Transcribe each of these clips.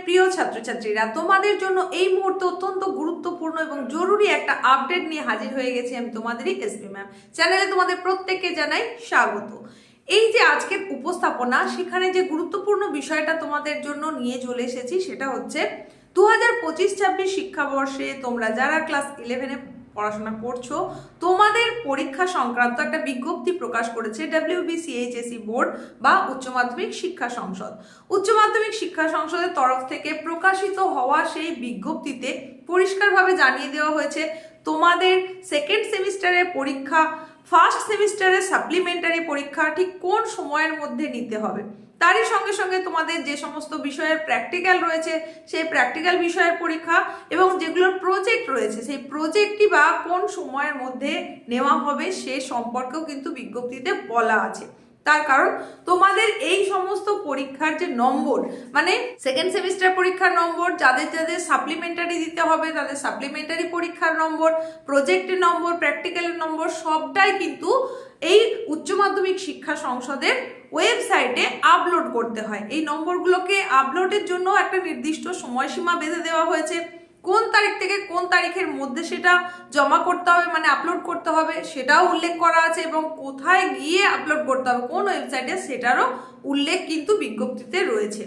প্রিয় ছাত্রছাত্রীরা, তোমাদের জন্য এই মুহূর্তে অত্যন্ত গুরুত্বপূর্ণ এবং জরুরি একটা আপডেট নিয়ে হাজির হয়ে গেছি আমি, তোমাদেরই এসপি ম্যাম। চ্যানেলে তোমাদের প্রত্যেককে জানাই স্বাগত। এই যে আজকের উপস্থাপনা, সেখানে যে গুরুত্বপূর্ণ বিষয়টা তোমাদের জন্য নিয়ে চলে এসেছি সেটা হচ্ছে 2025-26 শিক্ষাবর্ষে তোমরা যারা ক্লাস 11-এ পড়াশোনা করছো, তোমাদের পরীক্ষা সংক্রান্ত একটা বিজ্ঞপ্তি প্রকাশ করেছে WBCHSE বোর্ড বা উচ্চ মাধ্যমিক শিক্ষা সংসদ। উচ্চ মাধ্যমিক শিক্ষা সংসদের তরফ থেকে প্রকাশিত হওয়া সেই বিজ্ঞপ্তিতে পরিষ্কারভাবে জানিয়ে দেওয়া হয়েছে তোমাদের সেকেন্ড সেমিস্টারের পরীক্ষা, ফার্স্ট সেমিস্টারের সাপ্লিমেন্টারি পরীক্ষা ঠিক কোন সময়ের মধ্যে নিতে হবে। তারই সঙ্গে সঙ্গে তোমাদের যে সমস্ত বিষয়ের প্র্যাকটিক্যাল রয়েছে সেই প্র্যাকটিক্যাল বিষয়ের পরীক্ষা এবং যেগুলোর প্রজেক্ট রয়েছে সেই প্রজেক্টই বা কোন সময়ের মধ্যে নেওয়া হবে সে সম্পর্কেও কিন্তু বিজ্ঞপ্তিতে বলা আছে। তার কারণ তোমাদের এই সমস্ত পরীক্ষার যে নম্বর, মানে সেকেন্ড সেমিস্টার পরীক্ষার নম্বর, যাদের যাদের সাপ্লিমেন্টারি দিতে হবে তাদের সাপ্লিমেন্টারি পরীক্ষার নম্বর, প্রজেক্টের নম্বর, প্র্যাকটিক্যালের নম্বর সবটাই কিন্তু এই উচ্চ মাধ্যমিক শিক্ষা সংসদের ওয়েবসাইটে আপলোড করতে হয়। এই নম্বরগুলোকে আপলোডের জন্য একটা নির্দিষ্ট সময়সীমা বেঁধে দেওয়া হয়েছে। কোন তারিখ থেকে কোন তারিখের মধ্যে সেটা জমা করতে হবে, মানে আপলোড করতে হবে, সেটাও উল্লেখ করা আছে এবং কোথায় গিয়ে আপলোড করতে হবে, কোন ওয়েবসাইটে, সেটারও উল্লেখ কিন্তু বিজ্ঞপ্তিতে রয়েছে।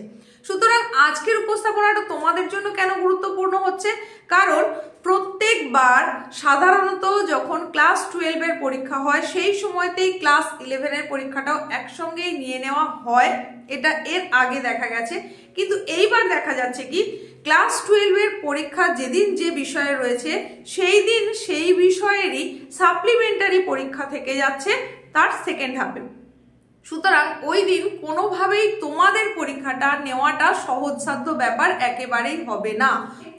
সুতরাং আজকের উপস্থাপনাটা তোমাদের জন্য কেন গুরুত্বপূর্ণ হচ্ছে, কারণ প্রত্যেকবার সাধারণত যখন ক্লাস 12-এর পরীক্ষা হয় সেই সময়তেই ক্লাস 11-এর পরীক্ষাটাও একসঙ্গেই নিয়ে নেওয়া হয়। এটা এর আগে দেখা গেছে, কিন্তু এইবার দেখা যাচ্ছে কি ক্লাস 12-এর পরীক্ষা যেদিন যে বিষয়ে রয়েছে সেই দিন সেই বিষয়েরই সাপ্লিমেন্টারি পরীক্ষা থেকে যাচ্ছে তার সেকেন্ড হাফে। সুতরাং ওই দিন কোনোভাবেই তোমাদের পরীক্ষাটা নেওয়াটা সহজসাধ্য ব্যাপার একেবারেই হবে না।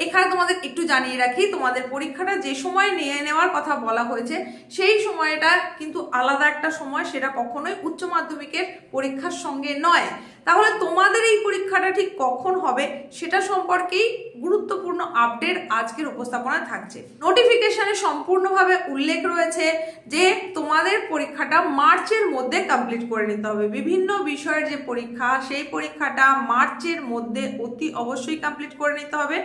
এখানে তোমাদের একটু জানিয়ে রাখি, তোমাদের পরীক্ষাটা যে সময় নিয়ে নেওয়ার কথা বলা হয়েছে সেই সময়টা কিন্তু আলাদা একটা সময়, সেটা কখনোই উচ্চ মাধ্যমিকের পরীক্ষার সঙ্গে নয়। তাহলে তোমাদের এই পরীক্ষাটা ঠিক কখন হবে সেটা সম্পর্কেই গুরুত্বপূর্ণ আপডেট আজকের উপস্থাপনায় থাকছে। নোটিফিকেশনে সম্পূর্ণভাবে উল্লেখ রয়েছে যে তোমাদের পরীক্ষাটা মার্চের মধ্যে কমপ্লিট করে নিতে হবে। বিভিন্ন বিষয়ের যে পরীক্ষা সেই পরীক্ষাটা মার্চের মধ্যে অতি অবশ্যই কমপ্লিট করে নিতে হবে।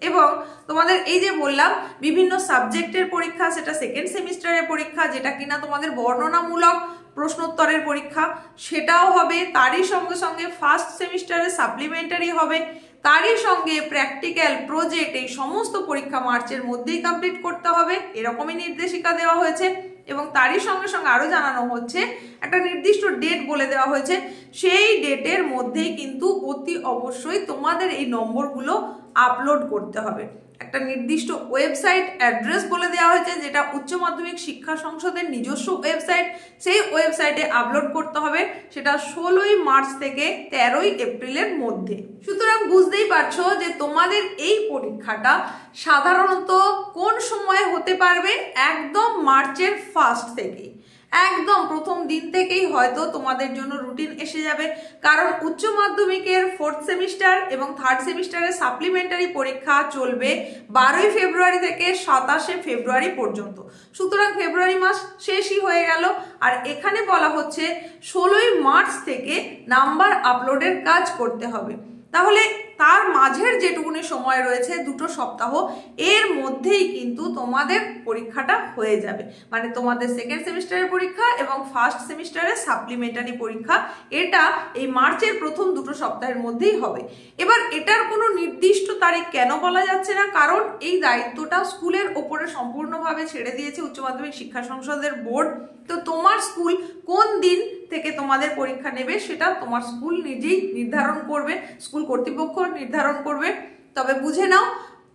এবং তোমাদের এই যে বললাম বিভিন্ন সাবজেক্টের পরীক্ষা, সেটা সেকেন্ড সেমিস্টারের পরীক্ষা যেটা কিনা তোমাদের বর্ণনামূলক প্রশ্নোত্তরের পরীক্ষা, সেটাও হবে। তারই সঙ্গে সঙ্গে ফার্স্ট সেমিস্টারের সাপ্লিমেন্টারি হবে, তারই সঙ্গে প্র্যাকটিক্যাল, প্রজেক্ট, এই সমস্ত পরীক্ষা মার্চের মধ্যেই কমপ্লিট করতে হবে, এরকমই নির্দেশিকা দেওয়া হয়েছে। এবং তারই সঙ্গে সঙ্গে আরো জানানো হচ্ছে একটা নির্দিষ্ট ডেট বলে দেওয়া হয়েছে, সেই ডেটের মধ্যেই কিন্তু অতি অবশ্যই তোমাদের এই নম্বরগুলো আপলোড করতে হবে। একটা নির্দিষ্ট ওয়েবসাইট অ্যাড্রেস বলে দেওয়া হয়েছে যেটা উচ্চ মাধ্যমিক শিক্ষা সংসদের নিজস্ব ওয়েবসাইট, সেই ওয়েবসাইটে আপলোড করতে হবে, সেটা 16ই মার্চ থেকে 13ই এপ্রিলের মধ্যে। সুতরাং বুঝতেই পারছো যে তোমাদের এই পরীক্ষাটা সাধারণত কোন সময়ে হতে পারবে, একদম মার্চের ফার্স্ট থেকে, একদম প্রথম দিন থেকেই হয়তো তোমাদের জন্য রুটিন এসে যাবে। কারণ উচ্চ মাধ্যমিকের ফোর্থ সেমিস্টার এবং থার্ড সেমিস্টারের সাপ্লিমেন্টারি পরীক্ষা চলবে 12ই ফেব্রুয়ারি থেকে 27শে ফেব্রুয়ারি পর্যন্ত। সুতরাং ফেব্রুয়ারি মাস শেষই হয়ে গেল, আর এখানে বলা হচ্ছে 16ই মার্চ থেকে নাম্বার আপলোডের কাজ করতে হবে। তাহলে তার মাঝের যেটুকুনি সময় রয়েছে, 2 সপ্তাহ, এর মধ্যেই কিন্তু তোমাদের পরীক্ষাটা হয়ে যাবে। মানে তোমাদের সেকেন্ড সেমিস্টারের পরীক্ষা এবং ফার্স্ট সেমিস্টারের সাপ্লিমেন্টারি পরীক্ষা, এটা এই মার্চের প্রথম 2 সপ্তাহের মধ্যেই হবে। এবার এটার কোনো নির্দিষ্ট তারিখ কেন বলা যাচ্ছে না, কারণ এই দায়িত্বটা স্কুলের ওপরে সম্পূর্ণভাবে ছেড়ে দিয়েছে উচ্চ মাধ্যমিক শিক্ষা সংসদের বোর্ড। তো তোমার স্কুল কোন দিন থেকে তোমাদের পরীক্ষা নেবে সেটা তোমার স্কুল নিজেই নির্ধারণ করবে, স্কুল কর্তৃপক্ষ নির্ধারণ করবে। তবে বুঝে নাও,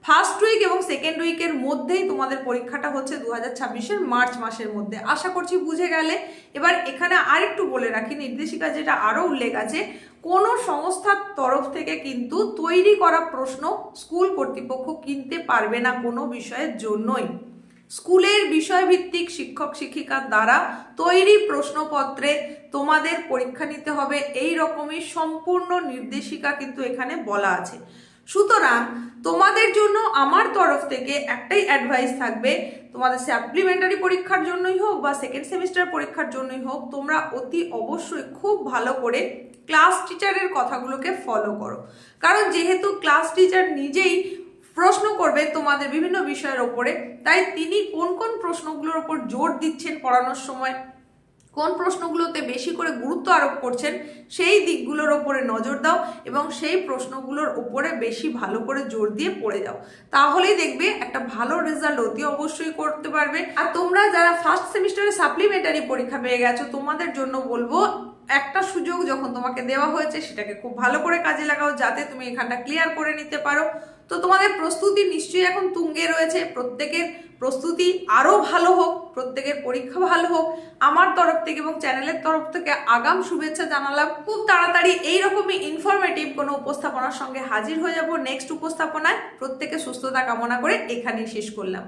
ফার্স্ট উইক এবং সেকেন্ড উইকের মধ্যেই তোমাদের পরীক্ষাটা হচ্ছে 2026-এর মার্চ মাসের মধ্যে। আশা করছি বুঝে গেলে। এবার এখানে আরেকটু বলে রাখি, নির্দেশিকা যেটা আরো উল্লেখ আছে, কোনো সংস্থার তরফ থেকে কিন্তু তৈরি করা প্রশ্ন স্কুল কর্তৃপক্ষ কিনতে পারবে না কোনো বিষয়ের জন্যই। স্কুলের বিষয়ভিত্তিক শিক্ষক শিক্ষিকার দ্বারা তৈরি প্রশ্নপত্রে তোমাদের পরীক্ষা নিতে হবে, এই রকমই সম্পূর্ণ নির্দেশিকা কিন্তু এখানে বলা আছে। সুতরাং তোমাদের জন্য আমার তরফ থেকে একটাই অ্যাডভাইস থাকবে, তোমাদের সাপ্লিমেন্টারি পরীক্ষার জন্যই হোক বা সেকেন্ড সেমিস্টার পরীক্ষার জন্যই হোক, তোমরা অতি অবশ্যই খুব ভালো করে ক্লাস টিচারের কথাগুলোকে ফলো করো। কারণ যেহেতু ক্লাস টিচার নিজেই প্রশ্ন করবে তোমাদের বিভিন্ন বিষয়ের ওপরে, তাই তিনি কোন কোন প্রশ্নগুলোর ওপর জোর দিচ্ছেন পড়ানোর সময়, কোন প্রশ্নগুলোতে বেশি করে গুরুত্ব আরোপ করছেন, সেই দিকগুলোর ওপরে নজর দাও এবং সেই প্রশ্নগুলোর ওপরে বেশি ভালো করে জোর দিয়ে পড়ে যাও। তাহলেই দেখবে একটা ভালো রেজাল্ট অতি অবশ্যই করতে পারবে। আর তোমরা যারা ফার্স্ট সেমিস্টারে সাপ্লিমেন্টারি পরীক্ষা পেয়ে গেছো, তোমাদের জন্য বলবো একটা সুযোগ যখন তোমাকে দেওয়া হয়েছে সেটাকে খুব ভালো করে কাজে লাগাও, যাতে তুমি এখানটা ক্লিয়ার করে নিতে পারো। তো তোমাদের প্রস্তুতি নিশ্চয়ই এখন তুঙ্গে রয়েছে, প্রত্যেকের প্রস্তুতি আরও ভালো হোক, প্রত্যেকের পরীক্ষা ভালো হোক আমার তরফ থেকে এবং চ্যানেলের তরফ থেকে আগাম শুভেচ্ছা জানালাম। খুব তাড়াতাড়ি এইরকমই ইনফরমেটিভ কোনো উপস্থাপনার সঙ্গে হাজির হয়ে যাব নেক্সট উপস্থাপনায়। প্রত্যেকে সুস্থতা কামনা করে এখানেই শেষ করলাম।